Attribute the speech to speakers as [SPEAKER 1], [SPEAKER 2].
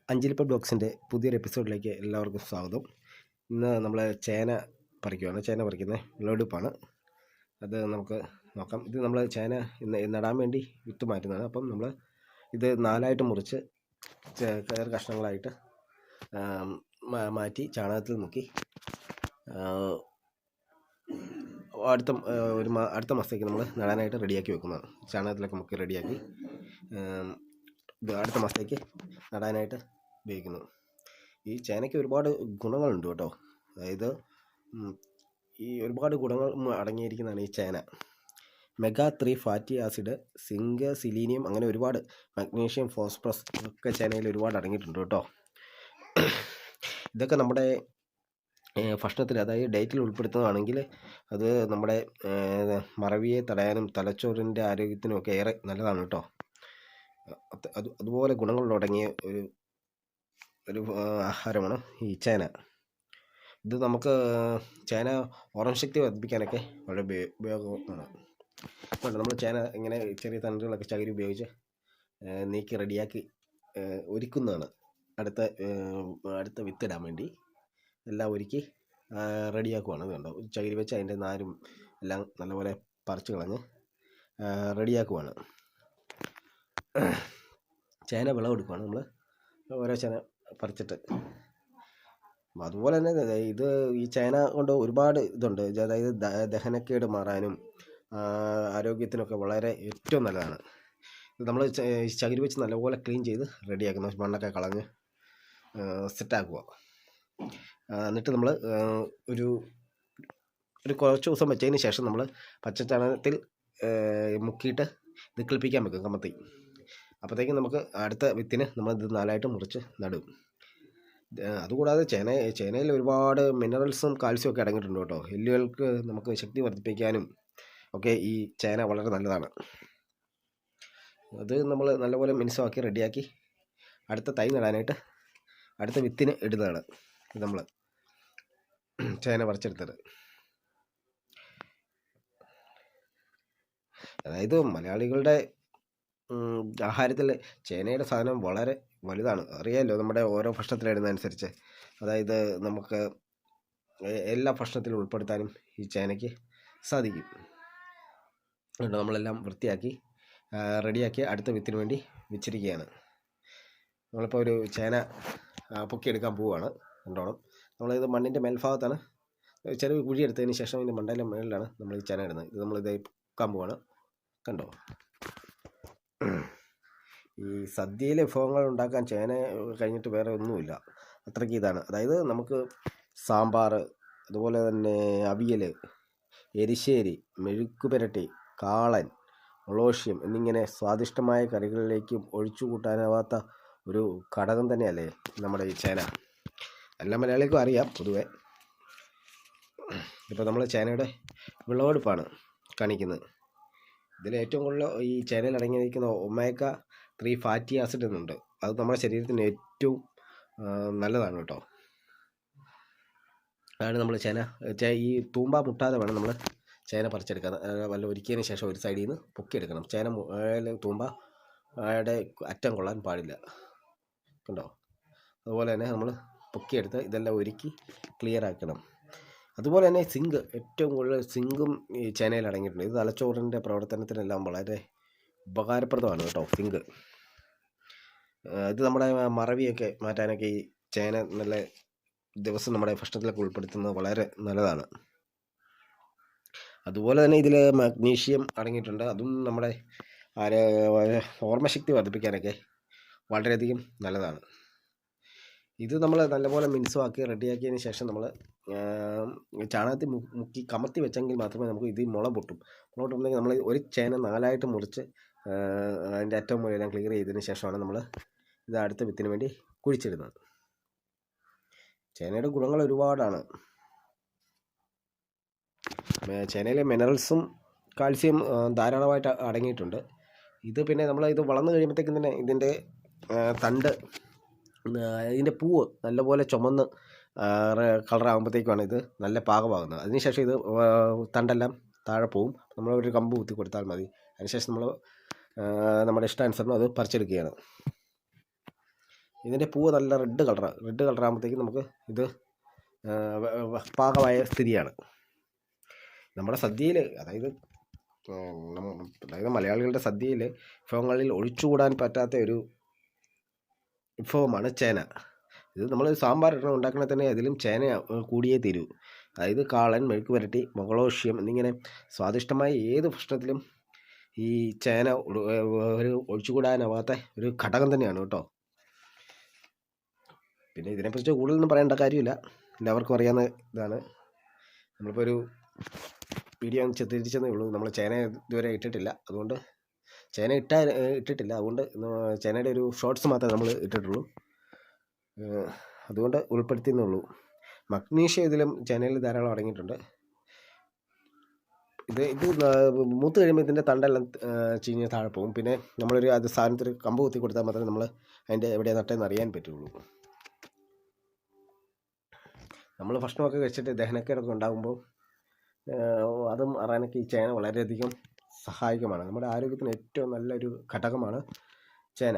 [SPEAKER 1] അഞ്ചിലിപ്പ ബ്ലോഗ്സിൻ്റെ പുതിയൊരു എപ്പിസോഡിലേക്ക് എല്ലാവർക്കും സ്വാഗതം. ഇന്ന് നമ്മൾ ചേന പറിക്കുകയാണ്. ചേന പറിക്കുന്നത് വിളവെടുപ്പാണ്. അത് നമുക്ക് നോക്കാം. ഇത് നമ്മൾ ചേന ഇന്ന് നടാൻ വേണ്ടി വിത്ത് മാറ്റുന്നതാണ്. അപ്പം നമ്മൾ ഇത് 4ആയിട്ട് മുറിച്ച് കയർ കഷ്ണങ്ങളായിട്ട് മാറ്റി ചാണകത്തിൽ മുക്കി അടുത്ത മാസത്തേക്ക് നമ്മൾ നടാനായിട്ട് റെഡിയാക്കി വെക്കുന്നതാണ്. ചാണകത്തിലൊക്കെ മുക്കി റെഡിയാക്കി അടുത്ത മാസത്തേക്ക് നടാനായിട്ട് ഉപയോഗിക്കുന്നു. ഈ ചേനയ്ക്ക് ഒരുപാട് ഗുണങ്ങളുണ്ട് കേട്ടോ. അതായത് ഈ ഒരുപാട് ഗുണങ്ങൾ അടങ്ങിയിരിക്കുന്നതാണ് ഈ ചേന. omega-3 ഫാറ്റി ആസിഡ്, സിങ്ക്, സിലീനിയം, അങ്ങനെ ഒരുപാട് മഗ്നീഷ്യം, ഫോസ്ഫറസ് ഒക്കെ ചേനയിൽ ഒരുപാട് അടങ്ങിയിട്ടുണ്ട് കേട്ടോ. ഇതൊക്കെ നമ്മുടെ ഭക്ഷണത്തിൽ, അതായത് ഡയറ്റിൽ ഉൾപ്പെടുത്തുന്നതാണെങ്കിൽ അത് നമ്മുടെ മറവിയെ തടയാനും തലച്ചോറിൻ്റെ ആരോഗ്യത്തിനും ഒക്കെ ഏറെ നല്ലതാണ് കേട്ടോ. അതുപോലെ ഗുണങ്ങളടങ്ങിയ ഒരു ആഹാരമാണ് ഈ ചേന. ഇത് നമുക്ക് ചേന ഓർമ്മശക്തി വർദ്ധിപ്പിക്കാനൊക്കെ വളരെ ഉപയോഗമാണ്. നമ്മൾ ചേന ഇങ്ങനെ ചെറിയ തണ്ടുകളൊക്കെ ചകിരി ഉപയോഗിച്ച് നീക്കി റെഡിയാക്കി ഒരുക്കുന്നതാണ്. അടുത്ത വിത്തിടാൻ വേണ്ടി എല്ലാം ഒരുക്കി റെഡിയാക്കുവാണ്. ഇത് കണ്ടോ, ചകിരി വെച്ച് അതിൻ്റെ നാരും എല്ലാം നല്ലപോലെ പറിച്ച് കളഞ്ഞ് റെഡിയാക്കുവാണ്. ചേന വിളവെടുക്കുകയാണ് നമ്മൾ. ഓരോ ചേന പറിച്ചിട്ട് അതുപോലെ തന്നെ ഈ ചേന കൊണ്ട് ഒരുപാട് ഇതുണ്ട്. അതായത് ദഹനക്കേട് മാറാനും ആരോഗ്യത്തിനൊക്കെ വളരെ ഏറ്റവും നല്ലതാണ്. ഇത് നമ്മൾ ചകിരി വെച്ച് നല്ലപോലെ ക്ലീൻ ചെയ്ത് റെഡിയാക്കുന്ന മണ്ണൊക്കെ കളഞ്ഞ് സെറ്റാക്കുക. എന്നിട്ട് നമ്മൾ ഒരു കുറച്ച് ദിവസം വെച്ചതിന് ശേഷം നമ്മൾ പച്ചച്ചാണകത്തിൽ മുക്കിയിട്ട് ഇത് കിളിപ്പിക്കാൻ വെക്കും കമത്തി. അപ്പോഴത്തേക്കും നമുക്ക് അടുത്ത വിത്തിന് നമ്മൾ ഇത് 4ആയിട്ട് മുറിച്ച് നടും. അതുകൂടാതെ ചേനയിൽ ഒരുപാട് മിനറൽസും കാൽസ്യവും ഒക്കെ അടങ്ങിയിട്ടുണ്ട് കേട്ടോ. എല്ലുകൾക്ക് നമുക്ക് ശക്തി വർദ്ധിപ്പിക്കാനും ഒക്കെ ഈ ചേന വളരെ നല്ലതാണ്. അത് നമ്മൾ നല്ലപോലെ മിനുസമാക്കി റെഡിയാക്കി അടുത്ത തൈ നടാനായിട്ട് അടുത്ത വിത്തിന് ഇടുന്നതാണ്. ഇത് നമ്മൾ ചേന പറിച്ചെടുത്തത്. അതായത് മലയാളികളുടെ ആഹാരത്തിൽ ചേനയുടെ സാധനം വളരെ വലുതാണ്. അറിയാമല്ലോ, നമ്മുടെ ഓരോ ഭക്ഷണത്തിലിടുന്നതനുസരിച്ച്. അതായത് നമുക്ക് എല്ലാ ഭക്ഷണത്തിലും ഉൾപ്പെടുത്താനും ഈ ചേനയ്ക്ക് സാധിക്കും. നമ്മളെല്ലാം വൃത്തിയാക്കി റെഡിയാക്കി അടുത്ത വിത്തിന് വേണ്ടി വെച്ചിരിക്കുകയാണ്. നമ്മളിപ്പോൾ ഒരു ചേന പൊക്കിയെടുക്കാൻ പോവുകയാണ്. കണ്ടോണം, നമ്മളിത് മണ്ണിൻ്റെ മേൽഭാഗത്താണ് ചെറിയ കുഴിയെടുത്തതിന് ശേഷം ഇതിൻ്റെ മണ്ടയിലെ മേളിലാണ് നമ്മൾ ഈ ചേന ഇടുന്നത്. ഇത് നമ്മളിത് പൊക്കാൻ പോവുകയാണ്. കണ്ടോ, ഈ സദ്യയിലെ വിഭവങ്ങൾ ഉണ്ടാക്കാൻ ചേന കഴിഞ്ഞിട്ട് വേറെ ഒന്നുമില്ല. അത്രയ്ക്ക് ഇതാണ്. അതായത് നമുക്ക് സാമ്പാർ, അതുപോലെ തന്നെ അവിയൽ, എരിശ്ശേരി, മെഴുക്കുപുരട്ടി, കാളൻ, ഒളോഷ്യം എന്നിങ്ങനെ സ്വാദിഷ്ടമായ കറികളിലേക്കും ഒഴിച്ചു കൂട്ടാനാവാത്ത ഒരു ഘടകം തന്നെയല്ലേ നമ്മുടെ ഈ ചേന. എല്ലാ മലയാളികൾക്കും അറിയാം പൊതുവെ. ഇപ്പോൾ നമ്മൾ ചേനയുടെ വിളവെടുപ്പാണ് കാണിക്കുന്നത്. ഇതിൽ ഏറ്റവും കൂടുതൽ ഈ ചേനയിൽ അടങ്ങിയിരിക്കുന്ന omega-3 ഫാറ്റി ആസിഡ് എന്നുണ്ട്. അത് നമ്മുടെ ശരീരത്തിന് ഏറ്റവും നല്ലതാണ് കേട്ടോ. അതാണ് നമ്മൾ ഈ തൂമ്പ മുട്ടാതെ വേണം നമ്മൾ ചേന പറിച്ചെടുക്കാൻ. വല്ല ഒരുക്കിയതിന് ശേഷം ഒരു സൈഡിൽ നിന്ന് പൊക്കിയെടുക്കണം. ചേന തൂമ്പയുടെ അറ്റം കൊള്ളാൻ പാടില്ല. കണ്ടോ, അതുപോലെ തന്നെ നമ്മൾ പൊക്കിയെടുത്ത് ഇതെല്ലാം ഒരുക്കി ക്ലിയർ ആക്കണം. അതുപോലെ തന്നെ സിങ്ക്, ഏറ്റവും കൂടുതൽ സിങ്കും ഈ ചേനയിൽ അടങ്ങിയിട്ടുണ്ട്. ഇത് തലച്ചോറിൻ്റെ പ്രവർത്തനത്തിനെല്ലാം വളരെ ഉപകാരപ്രദമാണ് കേട്ടോ സിങ്ക്. ഇത് നമ്മുടെ മറവിയൊക്കെ മാറ്റാനൊക്കെ ഈ ചേന നല്ല ദിവസം നമ്മുടെ ഭക്ഷണത്തിലൊക്കെ ഉൾപ്പെടുത്തുന്നത് വളരെ നല്ലതാണ്. അതുപോലെ തന്നെ ഇതിൽ മഗ്നീഷ്യം അടങ്ങിയിട്ടുണ്ട്. അതും നമ്മുടെ ഓർമ്മശക്തി വർദ്ധിപ്പിക്കാനൊക്കെ വളരെയധികം നല്ലതാണ്. ഇത് നമ്മൾ നല്ലപോലെ മിനുസമാക്കി റെഡിയാക്കിയതിന് ശേഷം നമ്മൾ ചാണകത്തിൽ മുക്കി കമത്തി വെച്ചെങ്കിൽ മാത്രമേ നമുക്ക് ഇത് മുള പൊട്ടുണ്ടെങ്കിൽ നമ്മൾ ഒരു ചേന 4ആയിട്ട് മുറിച്ച് അതിൻ്റെ അറ്റം മുഴുവൻ ക്ലിയർ ചെയ്തതിന് ശേഷമാണ് നമ്മൾ ഇത് അടുത്ത വിത്തിന് വേണ്ടി കുഴിച്ചിടുന്നത്. ചേനയുടെ ഗുണങ്ങൾ ഒരുപാടാണ്. ചേനയിലെ മിനറൽസും കാൽസ്യം ധാരാളമായിട്ട് അടങ്ങിയിട്ടുണ്ട്. ഇത് പിന്നെ നമ്മൾ ഇത് വളർന്നു കഴിയുമ്പോഴത്തേക്കും തന്നെ ഇതിൻ്റെ തണ്ട്, ഇതിൻ്റെ പൂവ് നല്ലപോലെ ചുമന്ന് കളറാകുമ്പോഴത്തേക്കുമാണ് ഇത് നല്ല പാകമാകുന്നത്. അതിനുശേഷം ഇത് തണ്ടെല്ലാം താഴെ പോവും. നമ്മളൊരു കമ്പ് കുത്തി കൊടുത്താൽ മതി. അതിനുശേഷം നമ്മൾ നമ്മുടെ ഇഷ്ടാനുസരണം അത് പറിച്ചെടുക്കുകയാണ്. ഇതിൻ്റെ പൂവ് നല്ല റെഡ് കളറാകുമ്പോഴത്തേക്കും നമുക്ക് ഇത് പാകമായ സ്ഥിതിയാണ്. നമ്മുടെ സദ്യയിൽ, അതായത് മലയാളികളുടെ സദ്യയിൽ വിഭവങ്ങളിൽ ഒഴിച്ചുകൂടാൻ പറ്റാത്ത ഒരു വിഭവമാണ് ചേന. ഇത് നമ്മൾ സാമ്പാർ ഉണ്ടാക്കണമെങ്കിൽ തന്നെ അതിലും ചേന കൂടിയേ തീരൂ. അതായത് കാളൻ, മെഴുക്ക് പുരട്ടി, മുകളോഷ്യം എന്നിങ്ങനെ സ്വാദിഷ്ടമായ ഏത് ഭക്ഷണത്തിലും ഈ ചേന ഒരു ഒഴിച്ചുകൂടാനാവാത്ത ഒരു ഘടകം തന്നെയാണ് കേട്ടോ. പിന്നെ ഇതിനെക്കുറിച്ച് കൂടുതലൊന്നും പറയേണ്ട കാര്യമില്ല, എല്ലാവർക്കും അറിയാവുന്ന ഇതാണ്. നമ്മളിപ്പോൾ ഒരു വീഡിയോ ചിത്രീകരിച്ചതേ ഉള്ളൂ. നമ്മൾ ചേന ഇതുവരെ ഇട്ടിട്ടില്ല, അതുകൊണ്ട് അതുകൊണ്ട് ചേനയുടെ ഒരു ഷോർട്സ് മാത്രമേ നമ്മൾ ഇട്ടിട്ടുള്ളൂ, അതുകൊണ്ട് ഉൾപ്പെടുത്തിയെന്നുള്ളൂ. മഗ്നീഷ്യം ഇതിലും ചേനയിൽ ധാരാളം അടങ്ങിയിട്ടുണ്ട്. ഇത് മൂത്ത് കഴിയുമ്പോൾ ഇതിൻ്റെ തണ്ടെല്ലാം ചീഞ്ഞ് താഴെ പോകും. പിന്നെ നമ്മളൊരു അത് സാധനത്തിൽ കമ്പ് കുത്തി കൊടുത്താൽ മാത്രമേ നമ്മൾ അതിൻ്റെ എവിടെ നട്ടേന്ന് അറിയാൻ പറ്റുള്ളൂ. നമ്മൾ ഭക്ഷണമൊക്കെ കഴിച്ചിട്ട് ദഹനക്കേടൊക്കെ ഉണ്ടാകുമ്പോൾ അതും അറിയാനൊക്കെ ഈ ചേന വളരെയധികം സഹായകമാണ്. നമ്മുടെ ആരോഗ്യത്തിന് ഏറ്റവും നല്ലൊരു ഘടകമാണ് ചേന.